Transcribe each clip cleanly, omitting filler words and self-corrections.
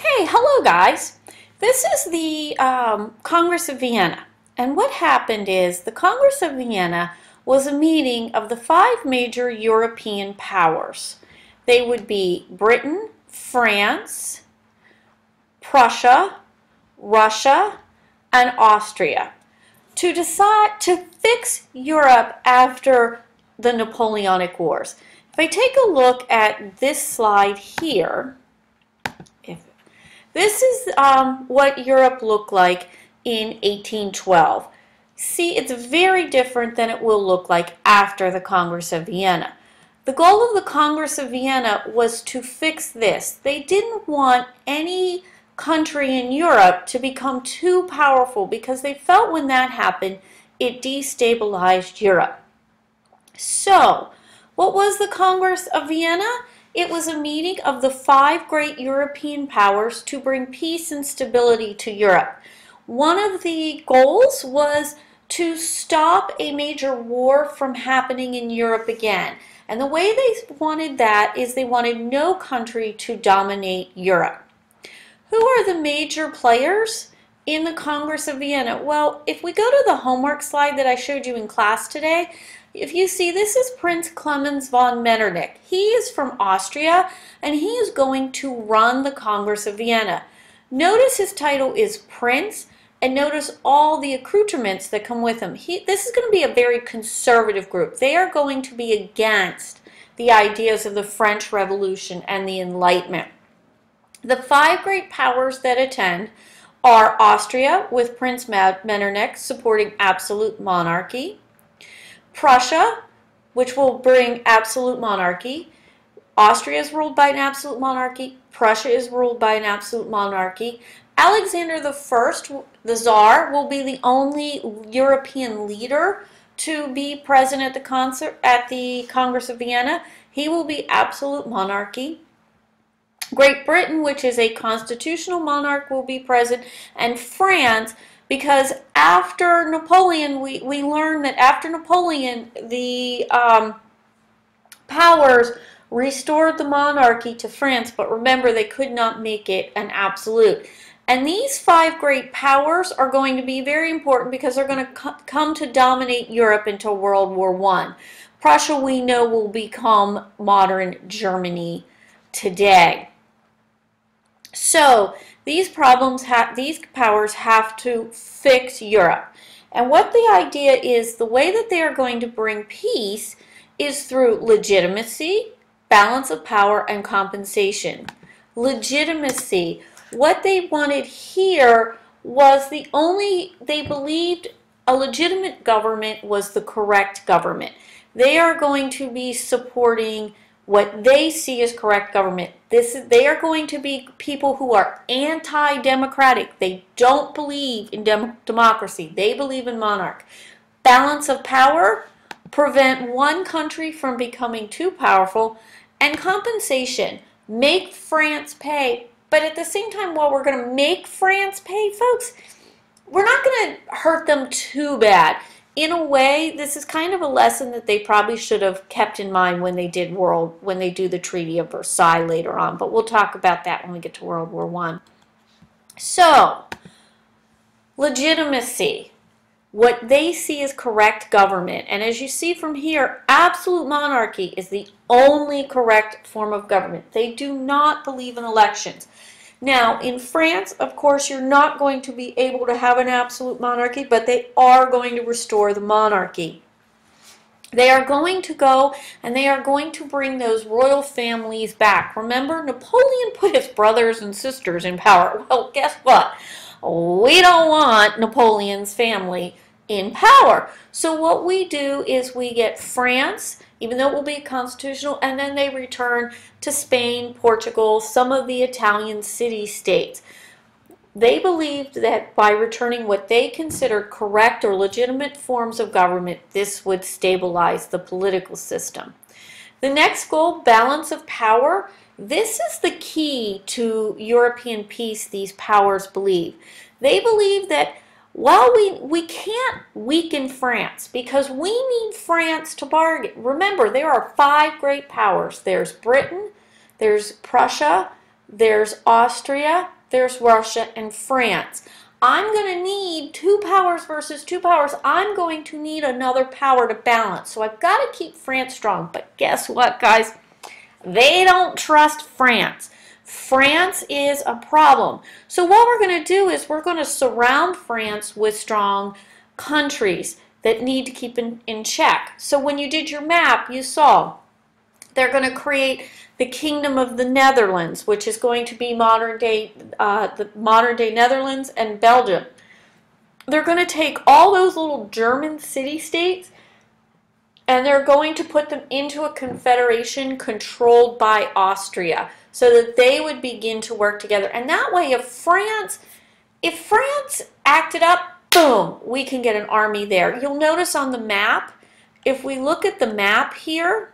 Hey, hello guys. This is the Congress of Vienna. And what happened is the Congress of Vienna was a meeting of the five major European powers. They would be Britain, France, Prussia, Russia, and Austria to decide to fix Europe after the Napoleonic Wars. If I take a look at this slide here, this is what Europe looked like in 1812. See, it's very different than it will look like after the Congress of Vienna. The goal of the Congress of Vienna was to fix this. They didn't want any country in Europe to become too powerful because they felt when that happened, it destabilized Europe. So, what was the Congress of Vienna? It was a meeting of the five great European powers to bring peace and stability to Europe. One of the goals was to stop a major war from happening in Europe again. And the way they wanted that is they wanted no country to dominate Europe. Who are the major players in the Congress of Vienna? Well, if we go to the homework slide that I showed you in class today, if you see, this is Prince Clemens von Metternich. He is from Austria, and he is going to run the Congress of Vienna. Notice his title is Prince, and notice all the accoutrements that come with him. This is going to be a very conservative group. They are going to be against the ideas of the French Revolution and the Enlightenment. The five great powers that attend are Austria, with Prince Metternich supporting absolute monarchy. Prussia, which will bring absolute monarchy. Austria is ruled by an absolute monarchy. Prussia is ruled by an absolute monarchy. Alexander I, the Tsar, will be the only European leader to be present at the Congress of Vienna. He will be absolute monarchy. Great Britain, which is a constitutional monarch, will be present. And France, because after Napoleon, we learned that after Napoleon, the powers restored the monarchy to France, but remember, they could not make it an absolute. And these five great powers are going to be very important because they're going to come to dominate Europe until World War I. Prussia, we know, will become modern Germany today. So, these powers have to fix Europe. And what the idea is, the way that they are going to bring peace is through legitimacy, balance of power, and compensation. Legitimacy. What they wanted here was they believed a legitimate government was the correct government. They are going to be supporting what they see as correct government. They are going to be people who are anti-democratic. They don't believe in democracy. They believe in monarch. Balance of power, prevent one country from becoming too powerful, and compensation, make France pay. But at the same time, while we're going to make France pay, folks, we're not going to hurt them too bad. In a way, this is kind of a lesson that they probably should have kept in mind when they do the Treaty of Versailles later on. But we'll talk about that when we get to World War I. So, legitimacy. What they see as correct government. And as you see from here, absolute monarchy is the only correct form of government. They do not believe in elections. Now, in France, of course, you're not going to be able to have an absolute monarchy, but they are going to restore the monarchy. They are going to go and they are going to bring those royal families back. Remember, Napoleon put his brothers and sisters in power. Well, guess what? We don't want Napoleon's family in power. So what we do is we get France, even though it will be constitutional, and then they return to Spain, Portugal, some of the Italian city-states. They believed that by returning what they considered correct or legitimate forms of government, this would stabilize the political system. The next goal, balance of power. This is the key to European peace, these powers believe. They believe that while we can't weaken France because we need France to bargain. Remember, there are five great powers. There's Britain, there's Prussia, there's Austria, there's Russia, and France. I'm going to need two powers versus two powers. I'm going to need another power to balance. So I've got to keep France strong. But guess what, guys? They don't trust France. France is a problem. So what we're going to do is we're going to surround France with strong countries that need to keep in check. So when you did your map, you saw they're going to create the Kingdom of the Netherlands, which is going to be the modern day Netherlands and Belgium. They're going to take all those little German city-states and they're going to put them into a confederation controlled by Austria so that they would begin to work together. And that way, if France acted up, boom, we can get an army there. You'll notice on the map, if we look at the map here,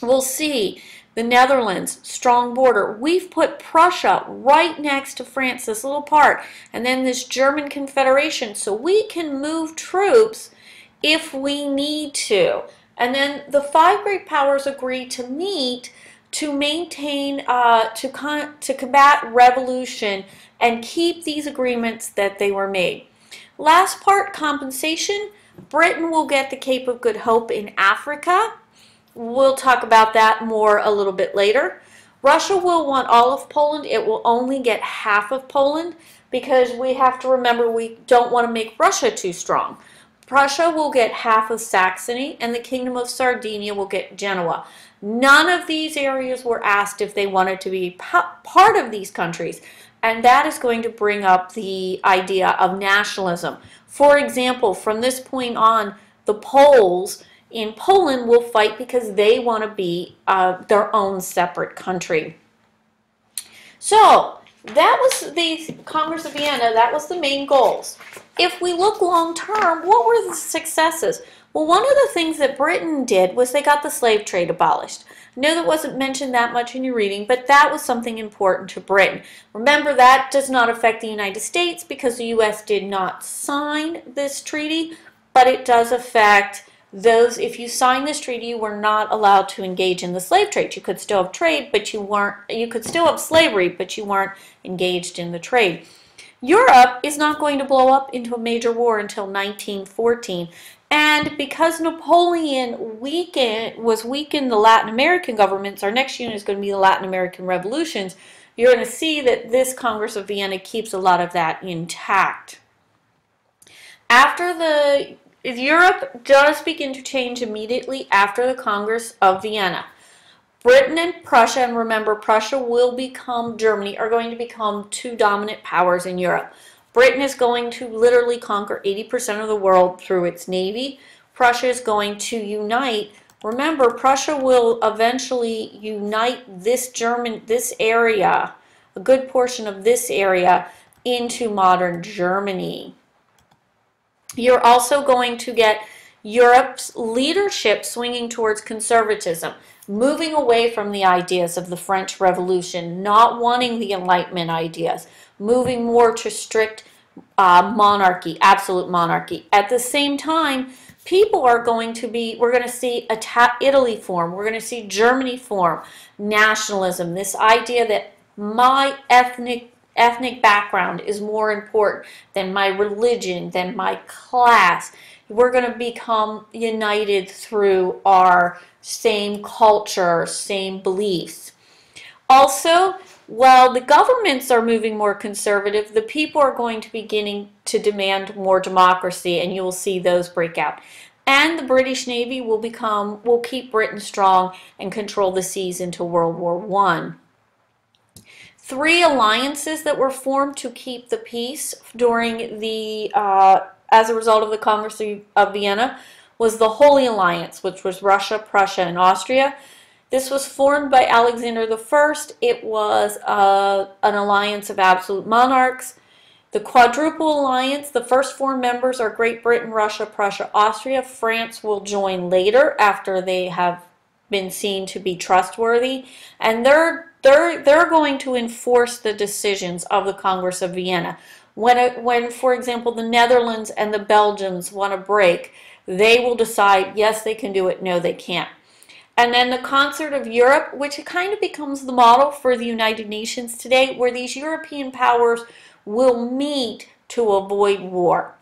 we'll see the Netherlands, strong border. We've put Prussia right next to France, this little part, and then this German Confederation, so we can move troops if we need to. And then the five great powers agree to meet to maintain, to combat revolution and keep these agreements that they were made. Last part, compensation. Britain will get the Cape of Good Hope in Africa. We'll talk about that more a little bit later. Russia will want all of Poland. It will only get half of Poland because we have to remember we don't want to make Russia too strong. Prussia will get half of Saxony and the Kingdom of Sardinia will get Genoa. None of these areas were asked if they wanted to be part of these countries, and that is going to bring up the idea of nationalism. For example, from this point on, the Poles in Poland will fight because they want to be their own separate country. So that was the Congress of Vienna. That was the main goals. If we look long term, what were the successes? Well, one of the things that Britain did was they got the slave trade abolished. I know that wasn't mentioned that much in your reading, but that was something important to Britain. Remember, that does not affect the United States because the U.S. did not sign this treaty, but it does affect those. If you sign this treaty, you were not allowed to engage in the slave trade. You could still have trade, but you weren't. You could still have slavery, but you weren't engaged in the trade. Europe is not going to blow up into a major war until 1914. And because Napoleon was weakened the Latin American governments, our next unit is going to be the Latin American revolutions. You're going to see that this Congress of Vienna keeps a lot of that intact. Europe does begin to change immediately after the Congress of Vienna. Britain and Prussia, and remember Prussia will become Germany, are going to become two dominant powers in Europe. Britain is going to literally conquer 80% of the world through its navy. Prussia is going to unite. Remember, Prussia will eventually unite this area, a good portion of this area, into modern Germany. You're also going to get Europe's leadership swinging towards conservatism, moving away from the ideas of the French Revolution, not wanting the Enlightenment ideas, moving more to strict monarchy, absolute monarchy. At the same time, people are going to be, we're going to see Italy form, we're going to see Germany form, nationalism, this idea that my ethnic background is more important than my religion, than my class. We're going to become united through our same culture, same beliefs. Also, while the governments are moving more conservative, the people are going to beginning to demand more democracy, and you will see those break out. And the British Navy will keep Britain strong and control the seas into World War I. Three alliances that were formed to keep the peace during the as a result of the Congress of Vienna was the Holy Alliance, which was Russia, Prussia, and Austria. This was formed by Alexander I. It was an alliance of absolute monarchs. The Quadruple Alliance, the first four members are Great Britain, Russia, Prussia, Austria. France will join later after they have been seen to be trustworthy. And they're going to enforce the decisions of the Congress of Vienna. When, for example, the Netherlands and the Belgians want to break, they will decide, yes, they can do it, no, they can't. And then the Concert of Europe, which kind of becomes the model for the United Nations today, where these European powers will meet to avoid war.